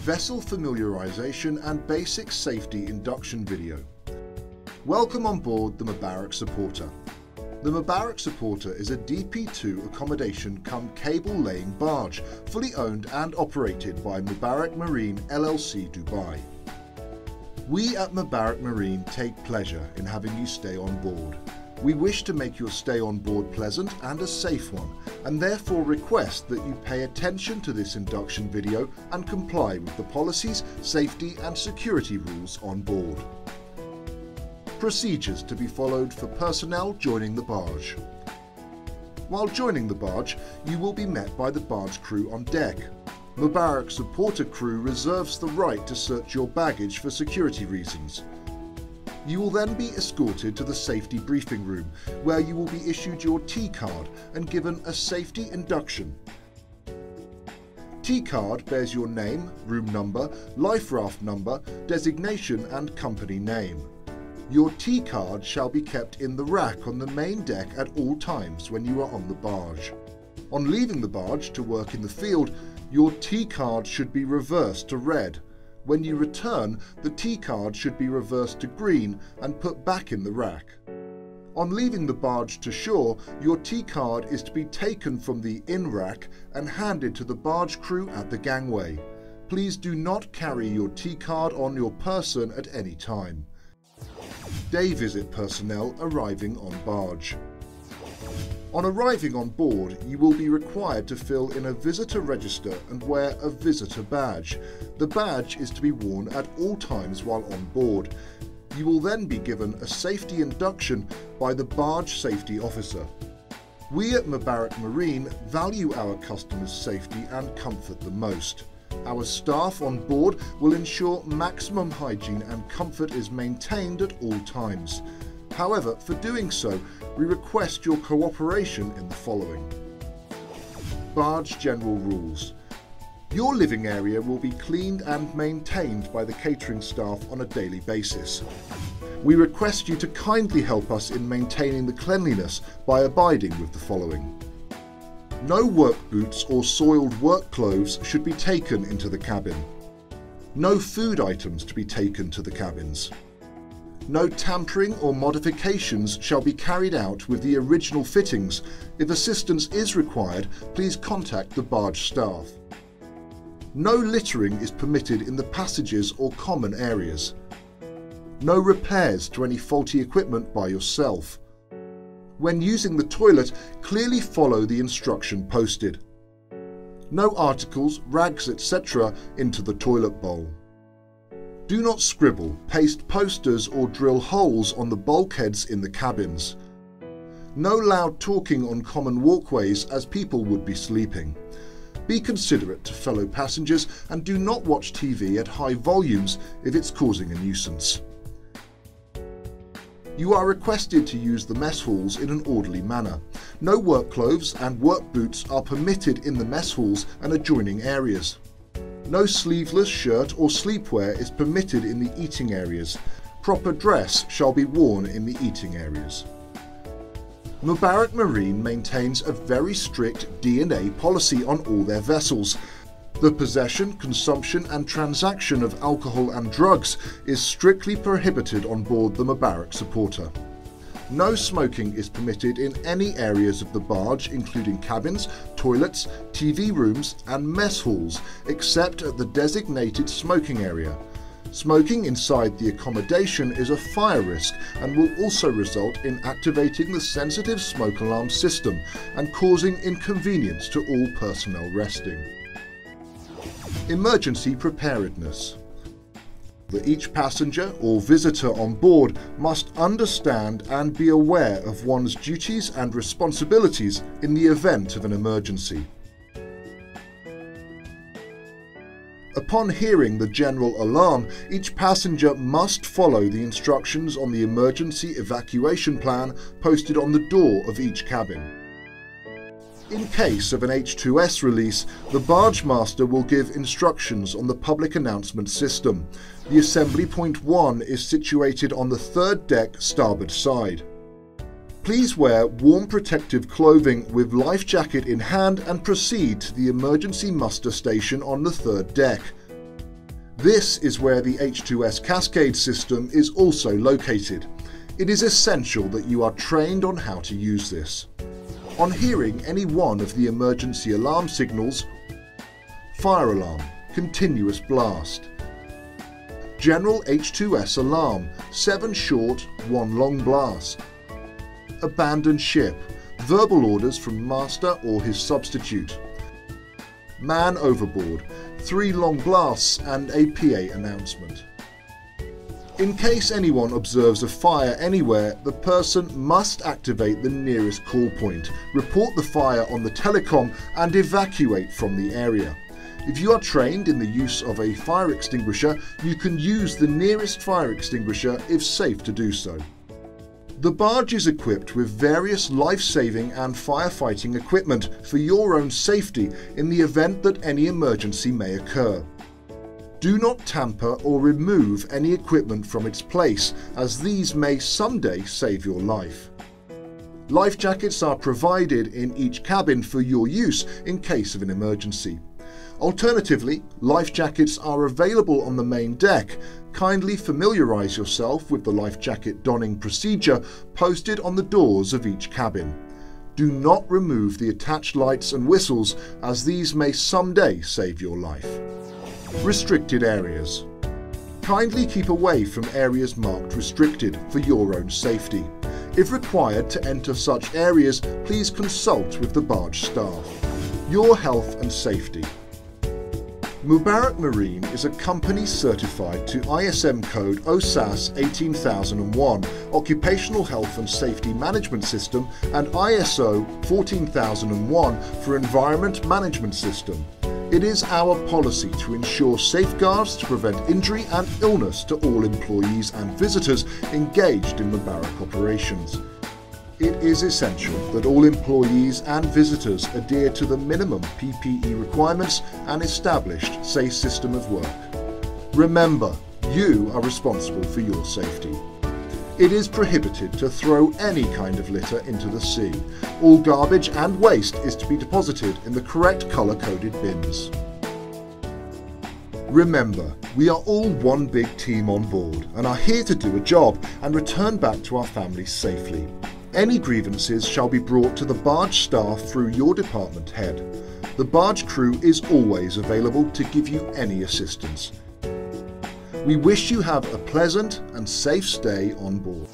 Vessel Familiarisation and Basic Safety Induction Video. Welcome on board the Mubarak Supporter. The Mubarak Supporter is a DP2 accommodation cum cable laying barge, fully owned and operated by Mubarak Marine LLC Dubai. We at Mubarak Marine take pleasure in having you stay on board. We wish to make your stay on board pleasant and a safe one, and therefore request that you pay attention to this induction video and comply with the policies, safety and security rules on board. Procedures to be followed for personnel joining the barge. While joining the barge, you will be met by the barge crew on deck. Mubarak Supporter crew reserves the right to search your baggage for security reasons. You will then be escorted to the safety briefing room, where you will be issued your T-card and given a safety induction. T-card bears your name, room number, life raft number, designation and company name. Your T-card shall be kept in the rack on the main deck at all times when you are on the barge. On leaving the barge to work in the field, your T-card should be reversed to red. When you return, the T-card should be reversed to green and put back in the rack. On leaving the barge to shore, your T-card is to be taken from the in-rack and handed to the barge crew at the gangway. Please do not carry your T-card on your person at any time. Day visit personnel arriving on barge. On arriving on board, you will be required to fill in a visitor register and wear a visitor badge. The badge is to be worn at all times while on board. You will then be given a safety induction by the barge safety officer. We at Mubarak Marine value our customers' safety and comfort the most. Our staff on board will ensure maximum hygiene and comfort is maintained at all times. However, for doing so, we request your cooperation in the following. Barge General Rules. Your living area will be cleaned and maintained by the catering staff on a daily basis. We request you to kindly help us in maintaining the cleanliness by abiding with the following. No work boots or soiled work clothes should be taken into the cabin. No food items to be taken to the cabins. No tampering or modifications shall be carried out with the original fittings. If assistance is required, please contact the barge staff. No littering is permitted in the passages or common areas. No repairs to any faulty equipment by yourself. When using the toilet, clearly follow the instruction posted. No articles, rags, etc. into the toilet bowl. Do not scribble, paste posters or drill holes on the bulkheads in the cabins. No loud talking on common walkways as people would be sleeping. Be considerate to fellow passengers and do not watch TV at high volumes if it's causing a nuisance. You are requested to use the mess halls in an orderly manner. No work clothes and work boots are permitted in the mess halls and adjoining areas. No sleeveless shirt or sleepwear is permitted in the eating areas. Proper dress shall be worn in the eating areas. Mubarak Marine maintains a very strict D&A policy on all their vessels. The possession, consumption and transaction of alcohol and drugs is strictly prohibited on board the Mubarak Supporter. No smoking is permitted in any areas of the barge, including cabins, toilets, TV rooms and mess halls, except at the designated smoking area. Smoking inside the accommodation is a fire risk and will also result in activating the sensitive smoke alarm system and causing inconvenience to all personnel resting. Emergency preparedness. Each passenger or visitor on board must understand and be aware of one's duties and responsibilities in the event of an emergency. Upon hearing the general alarm, each passenger must follow the instructions on the emergency evacuation plan posted on the door of each cabin. In case of an H2S release, the barge master will give instructions on the public announcement system. The assembly point 1 is situated on the third deck starboard side. Please wear warm protective clothing with life jacket in hand and proceed to the emergency muster station on the third deck. This is where the H2S cascade system is also located. It is essential that you are trained on how to use this. On hearing any one of the emergency alarm signals, fire alarm, continuous blast, general H2S alarm, 7 short, 1 long blast, abandon ship, verbal orders from master or his substitute, man overboard, 3 long blasts and a PA announcement. In case anyone observes a fire anywhere, the person must activate the nearest call point, report the fire on the telecom and evacuate from the area. If you are trained in the use of a fire extinguisher, you can use the nearest fire extinguisher if safe to do so. The barge is equipped with various life-saving and firefighting equipment for your own safety in the event that any emergency may occur. Do not tamper or remove any equipment from its place, as these may someday save your life. Life jackets are provided in each cabin for your use in case of an emergency. Alternatively, life jackets are available on the main deck. Kindly familiarise yourself with the life jacket donning procedure posted on the doors of each cabin. Do not remove the attached lights and whistles, as these may someday save your life. Restricted areas. Kindly keep away from areas marked restricted for your own safety. If required to enter such areas, please consult with the barge staff. Your health and safety. Mubarak Marine is a company certified to ISM code OSAS 18001 Occupational Health and Safety Management System and ISO 14001 for Environment Management System. It is our policy to ensure safeguards to prevent injury and illness to all employees and visitors engaged in Mubarak operations. It is essential that all employees and visitors adhere to the minimum PPE requirements and established safe system of work. Remember, you are responsible for your safety. It is prohibited to throw any kind of litter into the sea. All garbage and waste is to be deposited in the correct colour-coded bins. Remember, we are all one big team on board and are here to do a job and return back to our families safely. Any grievances shall be brought to the barge staff through your department head. The barge crew is always available to give you any assistance. We wish you have a pleasant and safe stay on board.